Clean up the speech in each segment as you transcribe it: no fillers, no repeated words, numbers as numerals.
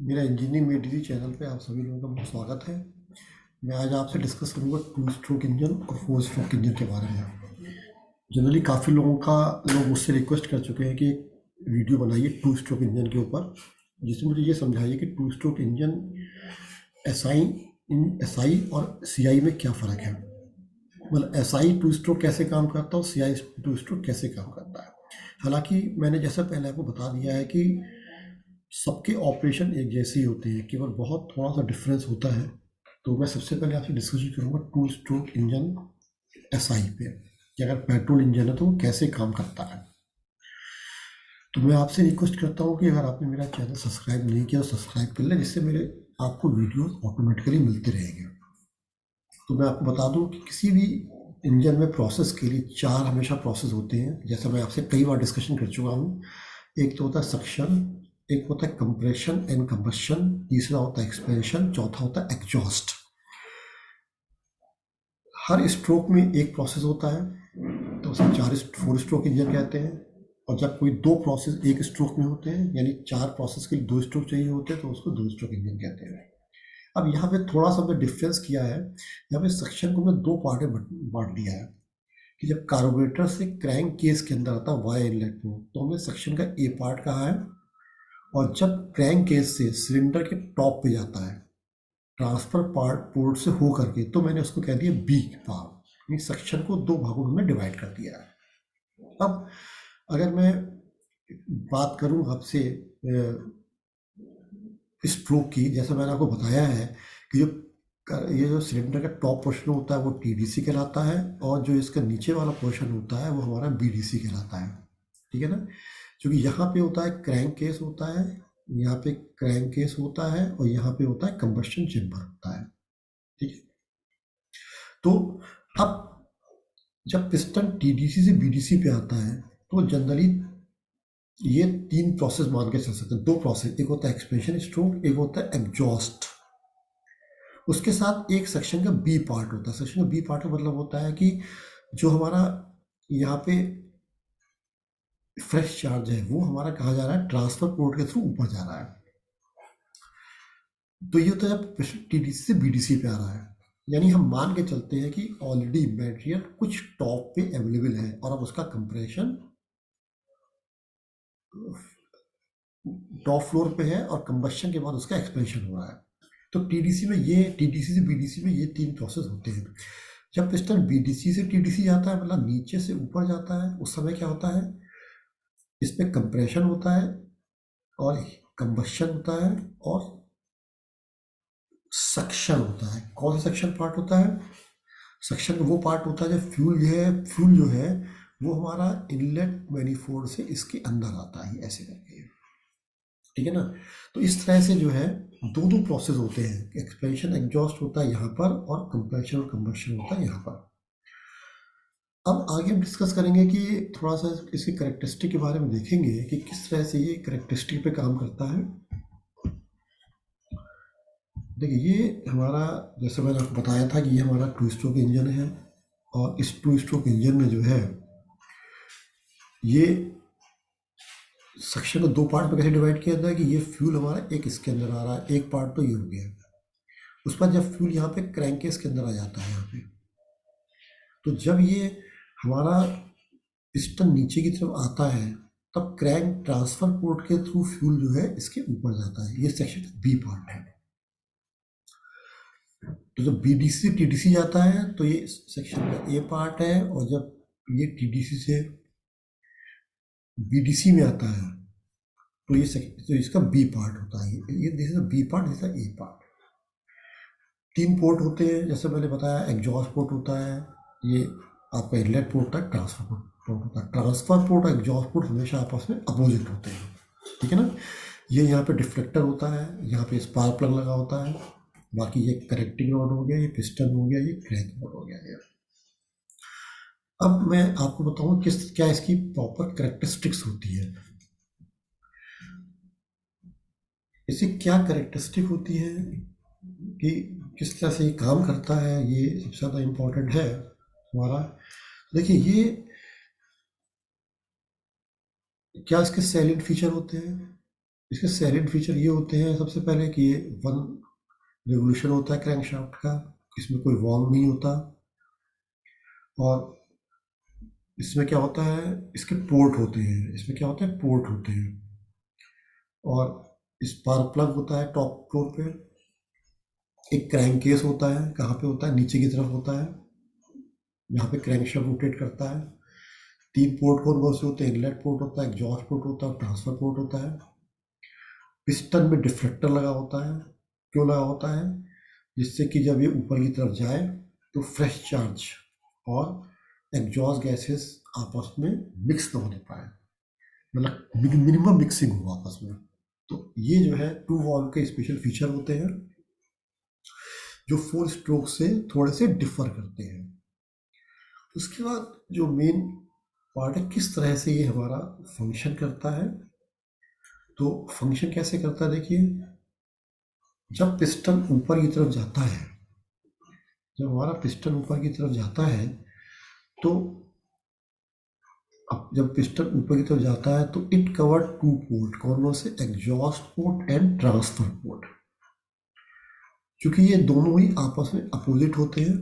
मेरा इंजीनियरिंग में DG channel पे आप सभी लोगों का बहुत स्वागत है। मैं आज आपसे डिस्कस करूंगा टू स्ट्रोक इंजन और फोर स्ट्रोक इंजन के बारे में। जनरली काफ़ी लोग मुझसे रिक्वेस्ट कर चुके हैं कि एक वीडियो बनाइए टू स्ट्रोक इंजन के ऊपर, जिसमें मुझे ये समझाइए कि two stroke engine SI SI और सीआई में क्या फ़र्क है। मतलब एसआई टू स्ट्रोक कैसे काम करता है और सीआई टू स्ट्रोक कैसे काम करता है। हालांकि मैंने जैसे पहले आपको बता दिया है कि सबके ऑपरेशन एक जैसे ही होते हैं, केवल बहुत थोड़ा सा डिफरेंस होता है। तो मैं सबसे पहले आपसे डिस्कशन करूंगा टू स्ट्रोक इंजन एसआई पे, कि अगर पेट्रोल इंजन है तो वो कैसे काम करता है। तो मैं आपसे रिक्वेस्ट करता हूँ कि अगर आपने मेरा चैनल सब्सक्राइब नहीं किया तो सब्सक्राइब कर लें, जिससे मेरे आपको वीडियोस ऑटोमेटिकली मिलते रहेंगे। तो मैं आपको बता दूं कि किसी भी इंजन में प्रोसेस के लिए चार हमेशा प्रोसेस होते हैं, जैसा मैं आपसे कई बार डिस्कशन कर चुका हूँ। एक तो होता है सक्शन, एक होता है कंप्रेशन एंड कंबशन, तीसरा होता है एक्सपेंशन, चौथा होता है एग्जॉस्ट। हर स्ट्रोक में एक प्रोसेस होता है, तो उसे चार फोर स्ट्रोक इंजन कहते हैं। और जब कोई दो प्रोसेस एक स्ट्रोक में होते हैं, यानी चार प्रोसेस के लिए दो स्ट्रोक चाहिए होते हैं, तो उसको दो स्ट्रोक इंजन कहते हैं। अब यहाँ पे थोड़ा सा हमने डिफरेंस किया है। यहाँ पे सेक्शन को हमने दो पार्ट में बांट दिया है कि जब कार्बोरेटर से क्रैंक केस के अंदर आता है वाई इनलेट में, तो हमने सेक्शन का ए पार्ट कहा है। और जब क्रैंक केस से सिलेंडर के टॉप पे जाता है ट्रांसफर पार्ट पोर्ट से हो करके, तो मैंने उसको कह दिया बी भाग। इस सेक्शन को दो भागों में डिवाइड कर दिया है। अब अगर मैं बात करूं आपसे स्ट्रोक की, जैसा मैंने आपको बताया है कि ये जो सिलेंडर का टॉप पोर्शन होता है वो टीडीसी कहलाता है, और जो इसका नीचे वाला पोर्शन होता है वो हमारा बीडीसी कहलाता है। ठीक है ना। क्योंकि यहाँ पे होता है क्रैंक केस होता है, यहाँ पे क्रैंक केस होता है, और यहाँ पे होता है कंबस्शन चेम्बर होता है। ठीक है। तो अब जब पिस्टन टीडीसी से बीडीसी पे आता है, तो जनरली ये तीन प्रोसेस मान के चल सकते हैं। दो प्रोसेस, एक होता है एक्सपेंशन स्ट्रोक, एक होता है एग्जॉस्ट। उसके साथ एक सेक्शन का बी पार्ट होता है। सेक्शन का बी पार्ट का मतलब होता है कि जो हमारा यहाँ पे फ्रेश चार्ज है वो हमारा कहा जा रहा है ट्रांसफर पोर्ट के थ्रू ऊपर जा रहा है। तो ये होता है जब टीडीसी से बीडीसी पे आ रहा है, यानी हम मान के चलते हैं कि ऑलरेडी मटेरियल कुछ टॉप पे अवेलेबल है, और अब उसका कंप्रेशन टॉप फ्लोर पे है, और कंबशन के बाद उसका एक्सपेंशन हो रहा है। तो टीडीसी से बीडीसी में ये तीन प्रोसेस होते हैं। जब पिस्टन बीडीसी से टीडीसी जाता है, मतलब नीचे से ऊपर जाता है, उस समय क्या होता है, इसमें कंप्रेशन होता है और कंबशन होता है और सक्शन होता है। कौन सा सक्शन पार्ट होता है? सक्शन वो पार्ट होता है जब फ्यूल जो है वो हमारा इनलेट मैनिफोल्ड से इसके अंदर आता है, ऐसे करके। ठीक है ना। तो इस तरह से जो है दो दो प्रोसेस होते हैं, एक्सपेंशन एग्जॉस्ट होता है यहाँ पर, और कंप्रेशन और कंबशन होता है यहाँ पर। अब आगे हम डिस्कस करेंगे कि थोड़ा सा इसकी करेक्टरिस्टिक के बारे में देखेंगे कि किस तरह से ये करेक्टरिस्टिक पे काम करता है। देखिए, ये हमारा, जैसे मैंने आपको बताया था कि ये हमारा टू स्ट्रोक इंजन है, और इस टू स्ट्रोक इंजन में जो है ये सेक्शन को दो पार्ट में कैसे डिवाइड किया जाता है कि ये फ्यूल हमारा एक इसके अंदर आ रहा है, एक पार्ट तो ये हो गया। उस पर जब फ्यूल यहाँ पे क्रैंकेस के अंदर आ जाता है यहाँ पे, तो जब ये हमारा पिस्टन नीचे की तरफ आता है, तब क्रैंक ट्रांसफर पोर्ट के थ्रू फ्यूल जो है इसके ऊपर जाता है। ये सेक्शन बी पार्ट है। तो जब बीडीसी से टीडीसी जाता है तो ये सेक्शन का ए पार्ट है, और जब ये टीडीसी से बीडीसी में आता है तो तो इसका बी पार्ट होता है। ये this is B part, this is A part. तीन पोर्ट होते हैं, जैसे मैंने बताया, एग्जॉस्ट पोर्ट होता है, ये आपका इनलेट पोर्ट होता है, ट्रांसफर पोर्ट होता है। ट्रांसफर पोर्ट और एग्जॉस्ट पोर्ट हमेशा आपस में अपोजिट होते हैं। ठीक है ना। ये यहाँ पे डिफ्लेक्टर होता है, यहाँ पे स्पार्क प्लग लगा होता है, बाकी ये करेक्टिंग रॉड हो गया, ये पिस्टन हो गया, ये क्रैंक रॉड हो गया ये। अब मैं आपको बताऊँ क्या इसकी प्रॉपर करेक्टरिस्टिक्स होती है। इसकी क्या करेक्टरिस्टिक होती है कि किस तरह से ये काम करता है, ये सबसे ज़्यादा इम्पोर्टेंट है हमारा। देखिए, ये क्या इसके सैलिएंट फीचर होते हैं। इसके सैलिएंट फीचर ये होते हैं सबसे पहले कि ये वन रेवोल्यूशन होता है क्रैंकशाफ्ट का, इसमें कोई वॉल्व नहीं होता। और इसमें क्या होता है, इसके पोर्ट होते हैं, इसमें क्या होता है, पोर्ट होते हैं। और स्पार्क प्लग होता है टॉप फ्लोर पे। एक क्रैंक केस होता है, कहाँ पे होता है, नीचे की तरफ होता है, यहाँ पे क्रैंकशाफ्ट रोटेट करता है। 3 पोर्ट कॉन्वर्स होते हैं, इनलेट पोर्ट होता है, एग्जॉस्ट पोर्ट होता है, ट्रांसफर पोर्ट होता है। पिस्टन में डिफ्लेक्टर लगा होता है। क्यों लगा होता है, जिससे कि जब ये ऊपर की तरफ जाए तो फ्रेश चार्ज और एग्जॉस्ट गैसेस आपस में मिक्स ना होने पाए, मतलब मिनिमम मिक्सिंग हो आपस में। तो ये जो है टू वॉल्व के स्पेशल फीचर होते हैं जो 4 स्ट्रोक से थोड़े से डिफर करते हैं। उसके बाद जो मेन पार्ट है, किस तरह से ये हमारा फंक्शन करता है। तो फंक्शन कैसे करता है, देखिए, जब पिस्टन ऊपर की तरफ जाता है, जब हमारा पिस्टन ऊपर की तरफ जाता है, तो अब जब पिस्टन ऊपर की तरफ जाता है तो इट कवर 2 पोर्ट, कौन से, exhaust port and transfer port. क्योंकि ये दोनों ही आपस में अपोजिट होते हैं,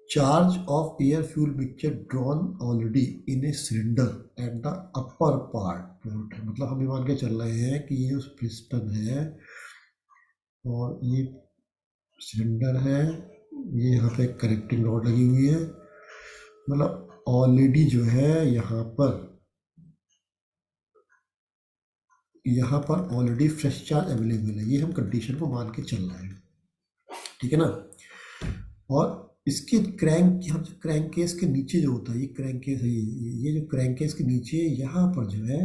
charge of air fuel mixture drawn already in a cylinder eight the upper part port है। मतलब हम ये मान के चल रहे हैं कि ये उस पिस्टन है और ये सिलेंडर है, ये यहाँ पे कनेक्टिंग रॉड लगी हुई है, मतलब ऑलरेडी जो है यहाँ पर ऑलरेडी फ्रेश चार्ज अवेलेबल है। ये हम कंडीशन को मान के चल रहे हैं, ठीक है ना। और इसके क्रैंक, यहाँ जो क्रैंक केस के नीचे जो होता है, ये क्रैंक केस है, ये जो क्रैंक केस के नीचे यहाँ पर जो है,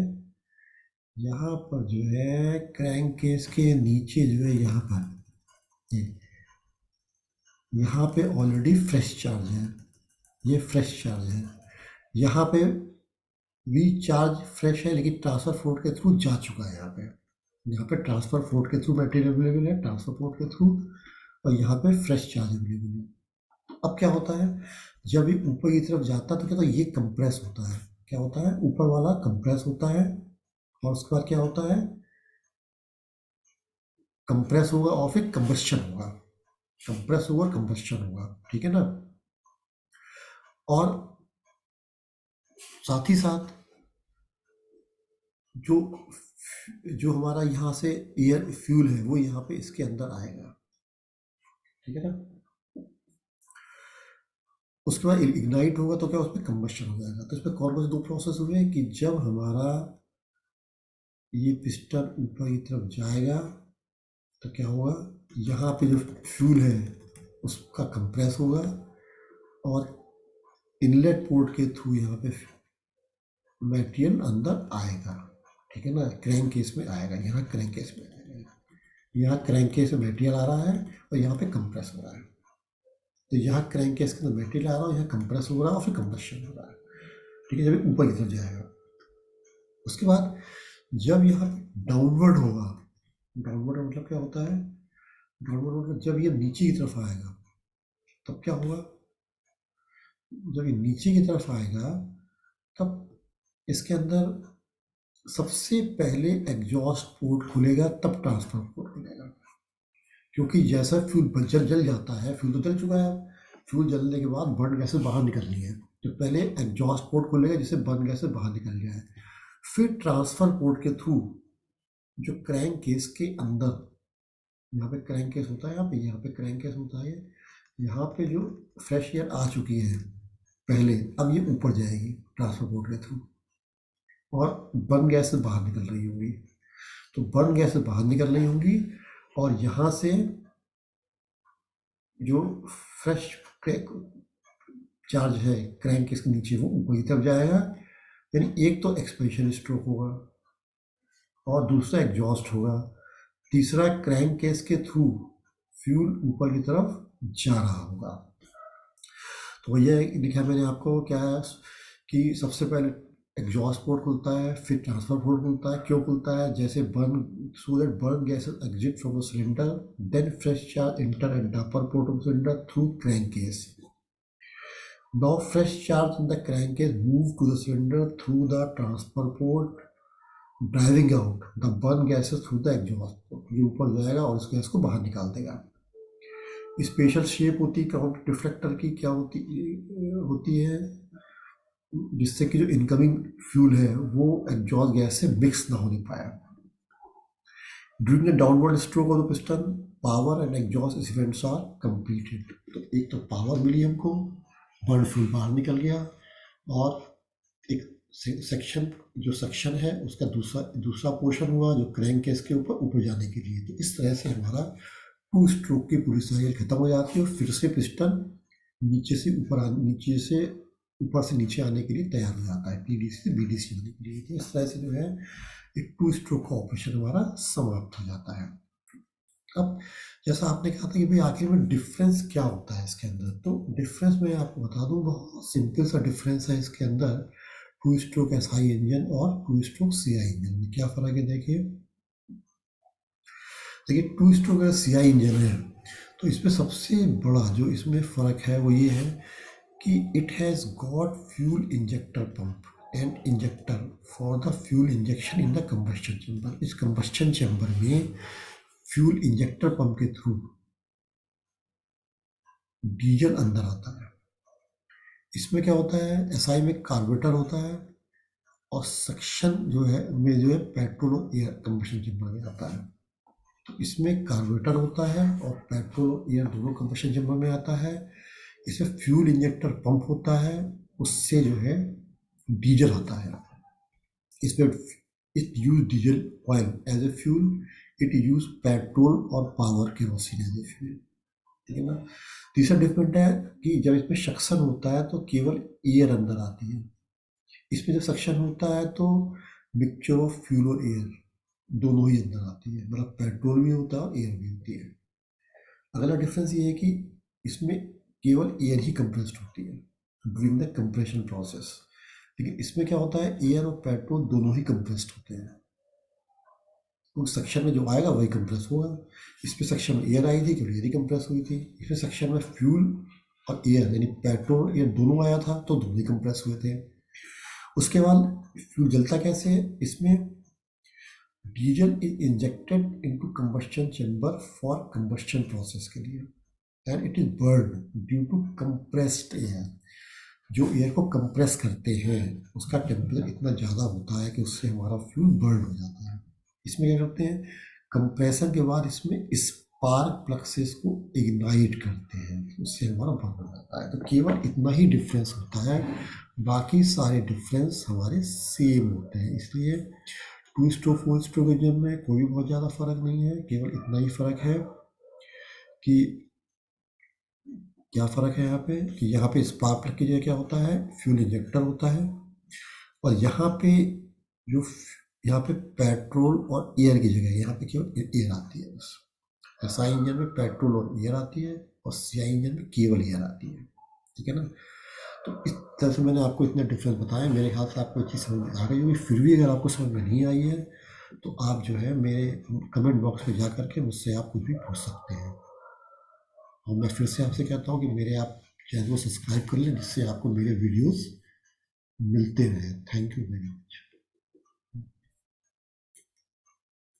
यहाँ पर जो है क्रैंक केस के नीचे जो है, यहाँ पर यहाँ पे ऑलरेडी फ्रेश चार्ज है, ये फ्रेश चार्ज है। यहाँ पे भी चार्ज फ्रेश है लेकिन ट्रांसफर पोर्ट के थ्रू जा चुका है। यहाँ पे ट्रांसफर पोर्ट के थ्रू मटेरियल अवेलेबल है, ट्रांसफर पोर्ट के थ्रू, और यहाँ पे फ्रेश चार्ज अवेलेबल है। अब क्या होता है, जब ये ऊपर की तरफ जाता है तो क्या होता है, ये कंप्रेस होता है। क्या होता है, ऊपर वाला कंप्रेस होता है, और उसके बाद क्या होता है, कंप्रेस होगा और फिर कंबस्शन होगा, कंप्रेस होगा, कंबस्शन होगा, ठीक है ना। और साथ ही साथ जो जो हमारा यहाँ से एयर फ्यूल है वो यहाँ पे इसके अंदर आएगा, ठीक है ना। उसके बाद इग्नाइट होगा तो क्या उसमें कंबस्शन हो जाएगा। तो इसमें कौन कौन से 2 प्रोसेस हुए कि जब हमारा ये पिस्टन ऊपर की तरफ जाएगा तो क्या होगा, यहाँ पे जो फ्यूल है उसका कंप्रेस होगा और इनलेट पोर्ट के थ्रू यहाँ पे मटेरियल अंदर आएगा, ठीक है ना। क्रैंक केस में आएगा, यहाँ क्रैंक केस में आएगा, यहाँ क्रैंक केस में मटेरियल आ रहा है और यहाँ पे कंप्रेस हो रहा है। तो यहाँ क्रैंक केस के अंदर मटेरियल आ रहा है, यहाँ कंप्रेस हो रहा है और फिर कंबस्शन हो रहा है, ठीक है, जब ऊपर की तरफ जाएगा। उसके बाद जब यहाँ डाउनवर्ड होगा, डाउनवर्ड मतलब क्या होता है, डाउनवर्ड मतलब जब ये नीचे की तरफ आएगा तब क्या होगा, जब ये नीचे की तरफ आएगा तब इसके अंदर सबसे पहले एग्जॉस्ट पोर्ट खुलेगा, तब ट्रांसफर पोर्ट खुलेगा। क्योंकि जैसा फ्यूल जल जाता है, फ्यूल तो जल चुका है, फ्यूल जलने के बाद बर्न गैसें बाहर निकलनी है, तो पहले एग्जॉस्ट पोर्ट खुलेगा जिससे बर्न गैसें बाहर निकल जाए, फिर ट्रांसफर पोर्ट के थ्रू जो क्रैंक केस के अंदर, यहाँ पे क्रैंक केस होता है, यहाँ पे क्रैंक केस होता है, यहाँ पे जो फ्रेश एयर आ चुकी है पहले, अब ये ऊपर जाएगी ट्रांसफर पोर्ट के थ्रू और बर्न गैसें बाहर निकल रही होंगी। तो बर्न गैसें बाहर निकल रही होंगी और यहाँ से जो फ्रेश चार्ज है क्रैंक केस के नीचे वो ऊपर की तरफ जाएगा। यानी एक तो एक्सपेंशन स्ट्रोक होगा और दूसरा एग्जॉस्ट होगा, तीसरा क्रैंक केस के थ्रू फ्यूल ऊपर की तरफ जा रहा होगा। तो ये लिखा मैंने आपको, क्या है कि सबसे पहले एग्जॉस्ट पोर्ट खुलता है, फिर ट्रांसफर पोर्ट खुलता है। क्यों खुलता है, जैसे burn, so that burn gases exit from the cylinder, then fresh charge enter at the upper port of cylinder through crankcase. Now fresh charge in the crankcase move to the cylinder through the transfer port. Driving out the burn gases through the exhaust, तो ये ऊपर जाएगा और उस gas को बाहर निकाल देगा। स्पेशल शेप होती है काउंटर डिफ्लेक्टर की, क्या होती है जिससे कि जो इनकमिंग फ्यूल है वो एग्जॉस्ट गैस से मिक्स ना होने पाए। During the downward stroke of the piston power and exhaust events are completed. तो एक तो पावर मिली हमको, बर्न फ्यूल बाहर निकल गया, और एक सेक्शन जो सेक्शन है उसका दूसरा पोर्शन हुआ जो क्रैंक केस के ऊपर जाने के लिए। तो इस तरह से हमारा टू स्ट्रोक की पूरी साइकिल खत्म हो जाती है और फिर से पिस्टन नीचे से ऊपर से नीचे आने के लिए तैयार हो जाता है, पीडीसी से बीडीसी आने के लिए। तो इस तरह से जो है एक टू स्ट्रोक का ऑपरेशन हमारा समाप्त हो जाता है। अब जैसा आपने कहा था कि भाई आखिर में डिफरेंस क्या होता है इसके अंदर, तो डिफरेंस मैं आपको बता दूं, बहुत सिंपल सा डिफरेंस है इसके अंदर टू स्ट्रोक एसआई इंजन और टू स्ट्रोक सीआई इंजन में। क्या फ़र्क है देखिए टू स्ट्रोक अगर सीआई इंजन है तो इसमें सबसे बड़ा जो इसमें फ़र्क है वो ये है कि it has got fuel injector pump and injector for the fuel injection in the combustion chamber. इस कंबस्शन चैम्बर में फ्यूल इंजेक्टर पंप के थ्रू डीजल अंदर आता है। इसमें क्या होता है, एसआई में कार्बोरेटर होता है और सक्शन जो है पेट्रोल और एयर कंबस्शन चैम्बर में आता है। तो इसमें कार्बोरेटर होता है और पेट्रोल और एयर दोनों कंबस्शन चैम्बर में आता है। इसमें फ्यूल इंजेक्टर पंप होता है, उससे जो है डीजल आता है। इसमें it use diesel oil as a fuel, it use petrol और power kerosene as a fuel. ठीक है ना। तीसरा डिफरेंट है कि जब इसमें सक्शन होता है तो केवल एयर अंदर आती है, इसमें जब सक्शन होता है तो मिक्सचर ऑफ फ्यूल और एयर दोनों ही अंदर आती है, मतलब पेट्रोल भी होता है और एयर भी होती है। अगला डिफरेंस ये है कि इसमें केवल एयर ही कंप्रेस्ड होती है ड्यूरिंग द कंप्रेशन प्रोसेस, लेकिन इसमें क्या होता है एयर और पेट्रोल दोनों ही कंप्रेस्ड होते हैं। तो सेक्शन में जो आएगा वही कंप्रेस होगा। इसमें सेक्शन में एयर आई थी क्योंकि एयर ही कंप्रेस हुई थी। इसमें सेक्शन में फ्यूल और एयर यानी पेट्रोल एयर दोनों आया था तो दोनों ही कंप्रेस हुए थे। उसके बाद फ्यूल जलता कैसे है, इसमें diesel is injected into combustion chamber for combustion process के लिए and it is burn due to compressed air. जो एयर को कंप्रेस करते हैं उसका टेम्परेचर इतना ज़्यादा होता है कि उससे हमारा फ्यूल बर्न हो जाता है। इसमें क्या करते हैं, कंप्रेशन के बाद इसमें स्पार्क प्लक्सेस को इग्नाइट करते हैं, उससे हमारा बर्न हो जाता है। तो केवल इतना ही डिफरेंस होता है, बाकी सारे डिफरेंस हमारे सेम होते हैं। इसलिए two stroke four stroke engine में कोई बहुत ज़्यादा फर्क नहीं है, केवल इतना ही फर्क है कि क्या फ़र्क है यहाँ पे कि यहाँ पे स्पार्क प्लग की जगह क्या होता है, फ्यूल इंजेक्टर होता है, और जो यहाँ पे पेट्रोल और एयर की जगह यहाँ पे केवल एयर आती है बस। एसआई इंजन में पेट्रोल और एयर आती है और सीआई इंजन में केवल एयर आती है। ठीक है ना। तो इस तरह से मैंने आपको इतने डिफरेंस बताए, मेरे ख्याल से आपको अच्छी समझ में आ गई होगी। फिर भी अगर आपको समझ में नहीं आई है तो आप जो है मेरे कमेंट बॉक्स में जा करके मुझसे आप कुछ भी पूछ सकते हैं। और मैं फिर से आपसे कहता हूँ कि मेरे आप चैनल को सब्सक्राइब कर लें जिससे आपको मेरे वीडियोस मिलते रहें। Thank you very much.